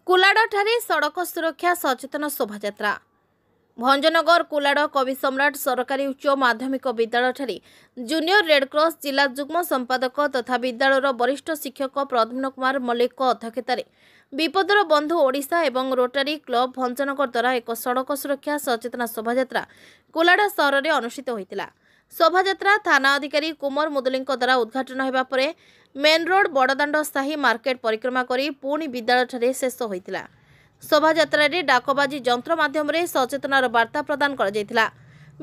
କୁଲାଡଠାରେ ସଡ଼କ ସୁରକ୍ଷା ସଚେତନ ଶୋଭାଯାତ୍ରା। ଭଞ୍ଜନଗର କୁଲାଡ କବି ସମ୍ରାଟ ସରକାରୀ ଉଚ୍ଚ ମାଧ୍ୟମିକ ବିଦ୍ୟାଳୟଠାରେ ଜୁନିୟର ରେଡକ୍ରସ ଜିଲ୍ଲା ଯୁଗ୍ମ ସମ୍ପାଦକ ତଥା ବିଦ୍ୟାଳୟର ବରିଷ୍ଠ ଶିକ୍ଷକ ପ୍ରଦ୍ୟୁମ୍ନ କୁମାର ମଲ୍ଲିକଙ୍କ ଅଧ୍ୟକ୍ଷତାରେ ବିପଦର ବନ୍ଧୁ ଓଡ଼ିଶା ଏବଂ ରୋଟାରୀ କ୍ଲବ ଭଞ୍ଜନଗର ଦ୍ୱାରା ଏକ ସଡ଼କ ସୁରକ୍ଷା ସଚେତନ ଶୋଭାଯାତ୍ରା କୁଲାଡ ସହରରେ ଅନୁଷ୍ଠିତ ହୋଇଥିଲା। ଶୋଭାଯାତ୍ରା ଥାନା ଅଧିକାରୀ କୁମର ମୁଦୁଲିଙ୍କ ଦ୍ୱାରା ଉଦ୍ଘାଟନ ହେବା ପରେ ମେନ୍ ରୋଡ୍ ବଡ଼ଦାଣ୍ଡ ସାହି ମାର୍କେଟ ପରିକ୍ରମା କରି ପୁଣି ବିଦ୍ୟାଳୟଠାରେ ଶେଷ ହୋଇଥିଲା। ଶୋଭାଯାତ୍ରାରେ ଡାକବାଜି ଯନ୍ତ୍ର ମାଧ୍ୟମରେ ସଚେତନାର ବାର୍ତ୍ତା ପ୍ରଦାନ କରାଯାଇଥିଲା।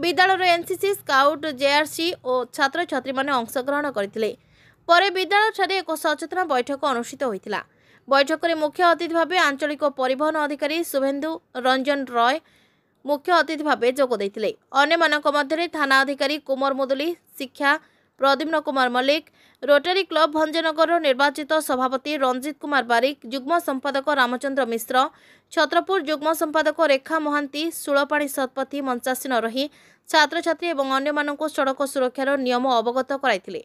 ବିଦ୍ୟାଳୟର ଏନସିସି ସ୍କାଉଟ ଜେଆରସି ଓ ଛାତ୍ରଛାତ୍ରୀମାନେ ଅଂଶଗ୍ରହଣ କରିଥିଲେ। ପରେ ବିଦ୍ୟାଳୟଠାରେ ଏକ ସଚେତନା ବୈଠକ ଅନୁଷ୍ଠିତ ହୋଇଥିଲା। ବୈଠକରେ ମୁଖ୍ୟ ଅତିଥି ଭାବେ ଆଞ୍ଚଳିକ ପରିବହନ ଅଧିକାରୀ ଶୁଭେନ୍ଦୁ ରଞ୍ଜନ ରୟ ମୁଖ୍ୟ ଅତିଥି ଭାବେ ଯୋଗ ଦେଇଥିଲେ। ଅନ୍ୟମାନଙ୍କ ମଧ୍ୟରେ ଥାନା ଅଧିକାରୀ କୁମର ମୁଦୁଲି, ଶିକ୍ଷା ପ୍ରଦ୍ୟୁମ୍ନ କୁମାର ମଲ୍ଲିକ, ରୋଟାରୀ କ୍ଲବ ଭଞ୍ଜନଗରର ନିର୍ବାଚିତ ସଭାପତି ରଞ୍ଜିତ କୁମାର ବାରିକ, ଯୁଗ୍ମ ସମ୍ପାଦକ ରାମଚନ୍ଦ୍ର ମିଶ୍ର, ଛତ୍ରପୁର ଯୁଗ୍ମ ସମ୍ପାଦକ ରେଖା ମହାନ୍ତି, ସୁଳପାଣି ଶତପଥୀ ମଞ୍ଚାସୀନ ରହି ଛାତ୍ରଛାତ୍ରୀ ଏବଂ ଅନ୍ୟମାନଙ୍କୁ ସଡ଼କ ସୁରକ୍ଷାର ନିୟମ ଅବଗତ କରାଇଥିଲେ।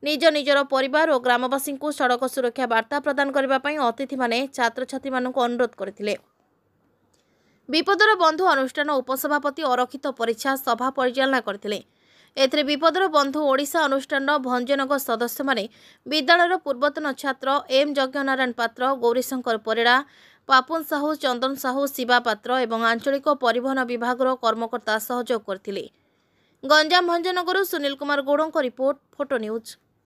ନିଜ ନିଜର ପରିବାର ଓ ଗ୍ରାମବାସୀଙ୍କୁ ସଡ଼କ ସୁରକ୍ଷା ବାର୍ତ୍ତା ପ୍ରଦାନ କରିବା ପାଇଁ ଅତିଥିମାନେ ଛାତ୍ରଛାତ୍ରୀମାନଙ୍କୁ ଅନୁରୋଧ କରିଥିଲେ। ବିପଦର ବନ୍ଧୁ ଅନୁଷ୍ଠାନ ଉପସଭାପତି ଅରକ୍ଷିତ ପରିଚ୍ଛା ସଭା ପରିଚାଳନା କରିଥିଲେ। ଏଥିରେ ବିପଦର ବନ୍ଧୁ ଓଡ଼ିଶା ଅନୁଷ୍ଠାନର ଭଞ୍ଜନଗର ସଦସ୍ୟମାନେ ବିଦ୍ୟାଳୟର ପୂର୍ବତନ ଛାତ୍ର ଏମ୍ ଯଜ୍ଞନାରାୟଣ ପାତ୍ର, ଗୌରୀଶଙ୍କର ପରିଡ଼ା, ପାପୁନ ସାହୁ, ଚନ୍ଦନ ସାହୁ, ଶିବା ପାତ୍ର ଏବଂ ଆଞ୍ଚଳିକ ପରିବହନ ବିଭାଗର କର୍ମକର୍ତ୍ତା ସହଯୋଗ କରିଥିଲେ। ଗଞ୍ଜାମ ଭଞ୍ଜନଗରରୁ ସୁନୀଲ କୁମାର ଗୌଡ଼ଙ୍କ ରିପୋର୍ଟ, ଫୋଟୋ ନ୍ୟୁଜ୍।